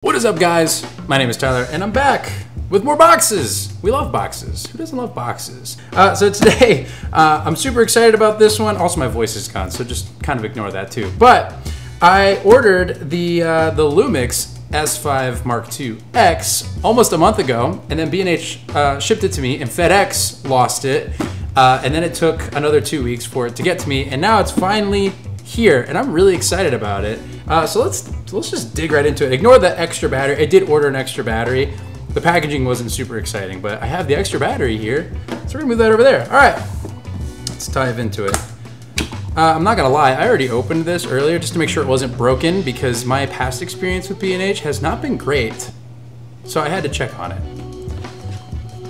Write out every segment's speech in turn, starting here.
What is up, guys? My name is Tyler and I'm back with more boxes. We love boxes. Who doesn't love boxes? So today I'm super excited about this one. Also, my voice is gone, so just kind of ignore that too. But I ordered the Lumix S5iiX almost a month ago, and then B&H shipped it to me, and FedEx lost it, and then it took another 2 weeks for it to get to me, and now it's finally here, and I'm really excited about it. So let's just dig right into it. Ignore the extra battery. I did order an extra battery. The packaging wasn't super exciting, but I have the extra battery here, so we're gonna move that over there. All right, let's dive into it. I'm not gonna lie, I already opened this earlier just to make sure it wasn't broken because my past experience with B&H has not been great. So I had to check on it.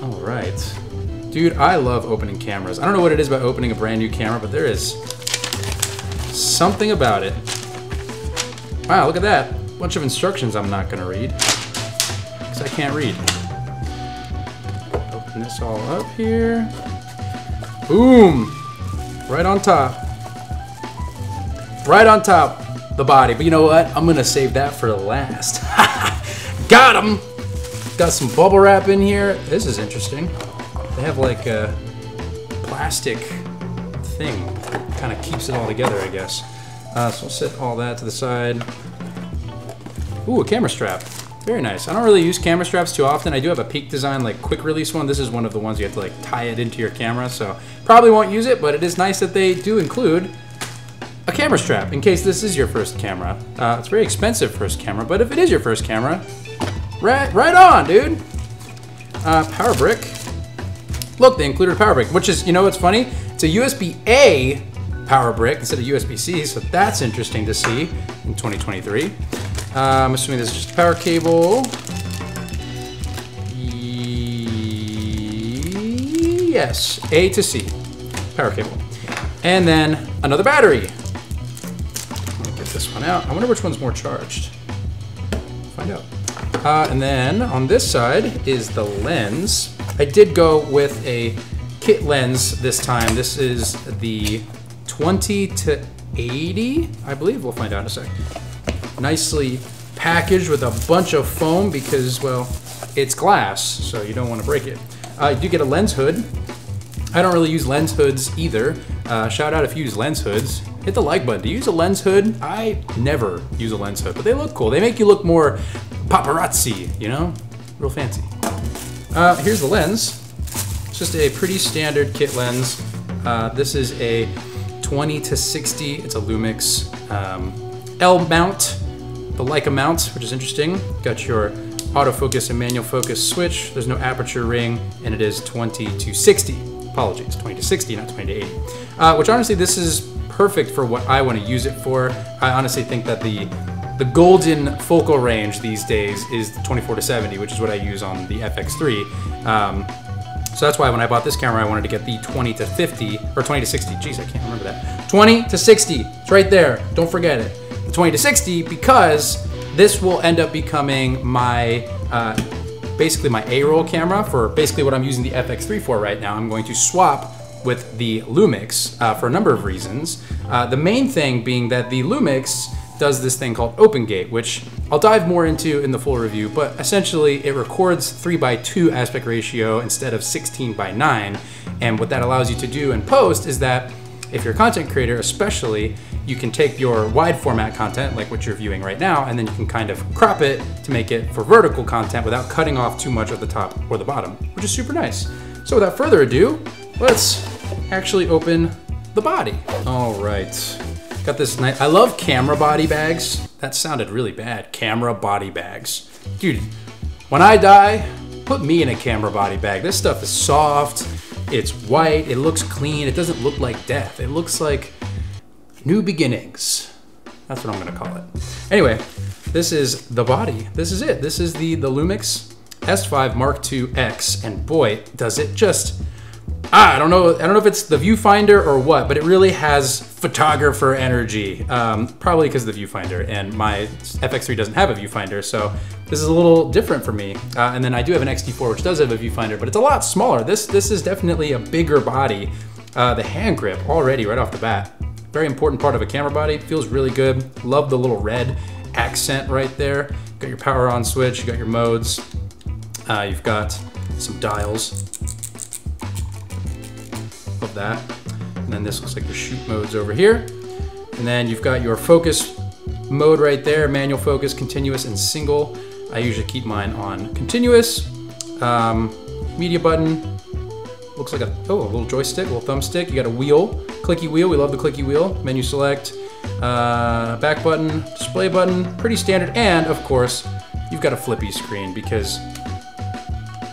All right. Dude, I love opening cameras. I don't know what it is about opening a brand new camera, but there is something about it. Wow, look at that. Bunch of instructions I'm not gonna read, because I can't read. Open this all up here. Boom! Right on top. Right on top, the body. But you know what? I'm gonna save that for last. Got him! Got some bubble wrap in here. This is interesting. They have like a plastic thing. Kind of keeps it all together, I guess. So we'll set all that to the side. Ooh, a camera strap. Very nice. I don't really use camera straps too often. I do have a Peak Design, like quick release one. This is one of the ones you have to like tie it into your camera, so probably won't use it, but it is nice that they do include a camera strap in case this is your first camera. It's a very expensive first camera, but if it is your first camera, right on, dude. Power brick. Look, they included a power brick, which is, you know what's funny? It's a USB-A power brick instead of USB-C, so that's interesting to see in 2023. I'm assuming this is just a power cable. Yes, A to C, power cable. And then another battery. Let me get this one out. I wonder which one's more charged. Find out. And then on this side is the lens. I did go with a kit lens this time. This is the 20 to 80, I believe. We'll find out in a sec. Nicely packaged with a bunch of foam because, well, it's glass, so you don't want to break it. You do get a lens hood. I don't really use lens hoods either. Shout out if you use lens hoods. Hit the like button. Do you use a lens hood? I never use a lens hood, but they look cool. They make you look more paparazzi, you know? Real fancy. Here's the lens. It's just a pretty standard kit lens. This is a 20 to 60. It's a Lumix L mount, the Leica mount, which is interesting. Got your autofocus and manual focus switch. There's no aperture ring, and it is 20 to 60. Apologies, 20 to 60, not 20 to 80. Which honestly, this is perfect for what I want to use it for. I honestly think that the golden focal range these days is the 24 to 70, which is what I use on the FX3. So that's why when I bought this camera, I wanted to get the 20 to 50, or 20 to 60. Jeez, I can't remember that. 20 to 60, it's right there, don't forget it. The 20 to 60, because this will end up becoming my, basically my A-roll camera for basically what I'm using the FX3 for right now. I'm going to swap with the Lumix for a number of reasons. The main thing being that the Lumix does this thing called OpenGate, which I'll dive more into in the full review, but essentially it records 3:2 aspect ratio instead of 16:9. And what that allows you to do in post is that if you're a content creator especially, you can take your wide format content, like what you're viewing right now, and then you can kind of crop it to make it for vertical content without cutting off too much of the top or the bottom, which is super nice. So without further ado, let's actually open the body. All right. Got this nice, I love camera body bags. That sounded really bad, camera body bags. Dude, when I die, put me in a camera body bag. This stuff is soft, it's white, it looks clean, it doesn't look like death. It looks like new beginnings. That's what I'm gonna call it. Anyway, this is the body. This is it. This is the Lumix S5iiX, and boy, does it just, I don't know if it's the viewfinder or what, but it really has photographer energy. Probably because of the viewfinder, and my FX3 doesn't have a viewfinder, so this is a little different for me. And then I do have an XT4, which does have a viewfinder, but it's a lot smaller. This is definitely a bigger body. The hand grip already right off the bat. Very important part of a camera body. Feels really good. Love the little red accent right there. Got your power on switch, you got your modes, you've got some dials. Love that. And then this looks like your shoot modes over here. And then you've got your focus mode right there, manual focus, continuous, and single. I usually keep mine on continuous. Media button, looks like a little joystick, a little thumbstick. You got a wheel, clicky wheel, we love the clicky wheel. Menu select, back button, display button, pretty standard. And of course, you've got a flippy screen, because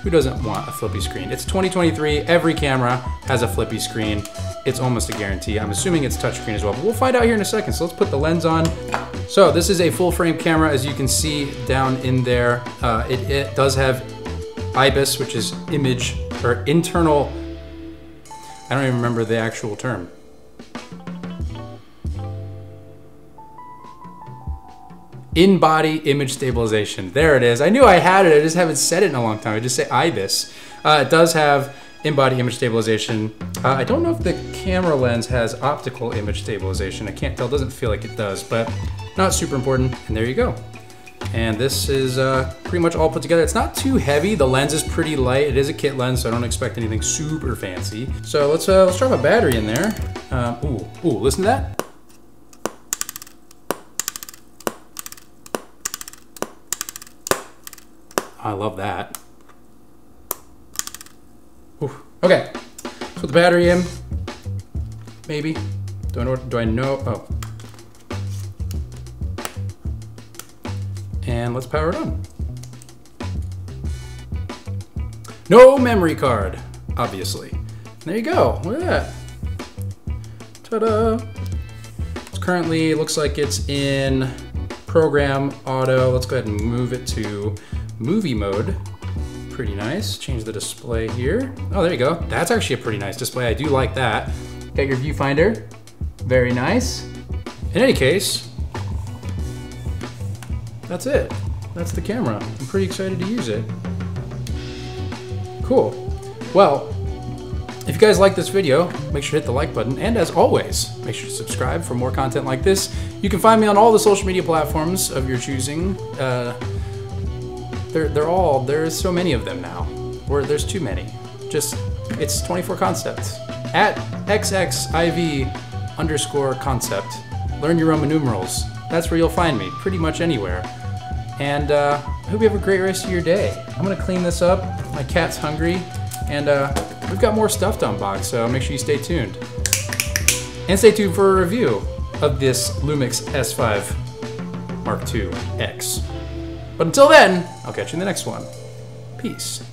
who doesn't want a flippy screen? It's 2023, every camera has a flippy screen. It's almost a guarantee. I'm assuming it's touchscreen as well, but we'll find out here in a second. So let's put the lens on. So this is a full frame camera, as you can see down in there. It does have IBIS, which is image, or internal, I don't even remember the actual term. In-body image stabilization. There it is. I knew I had it, I just haven't said it in a long time. I just say IBIS. It does have in-body image stabilization. I don't know if the camera lens has optical image stabilization. I can't tell, it doesn't feel like it does, but not super important. And there you go. And this is pretty much all put together. It's not too heavy. The lens is pretty light. It is a kit lens, so I don't expect anything super fancy. So let's drop a battery in there. Ooh, listen to that. I love that. Ooh. Okay, let's put the battery in. Maybe. Do I know? Oh. And let's power it on. No memory card, obviously. There you go, look at that. Ta-da! It's currently, looks like it's in program auto. Let's go ahead and move it to movie mode. Pretty nice. Change the display here. Oh, there you go. That's actually a pretty nice display. I do like that. Got your viewfinder. Very nice. In any case, that's it. That's the camera. I'm pretty excited to use it. Cool. Well, if you guys like this video, make sure to hit the like button. And as always, make sure to subscribe for more content like this. You can find me on all the social media platforms of your choosing. There's so many of them now. There's too many. It's 24 concepts. At XXIV_concept. Learn your Roman numerals. That's where you'll find me, pretty much anywhere. And I hope you have a great rest of your day. I'm gonna clean this up. My cat's hungry. And we've got more stuff to unbox, so make sure you stay tuned. And stay tuned for a review of this Lumix S5 Mark II X. But until then, I'll catch you in the next one. Peace.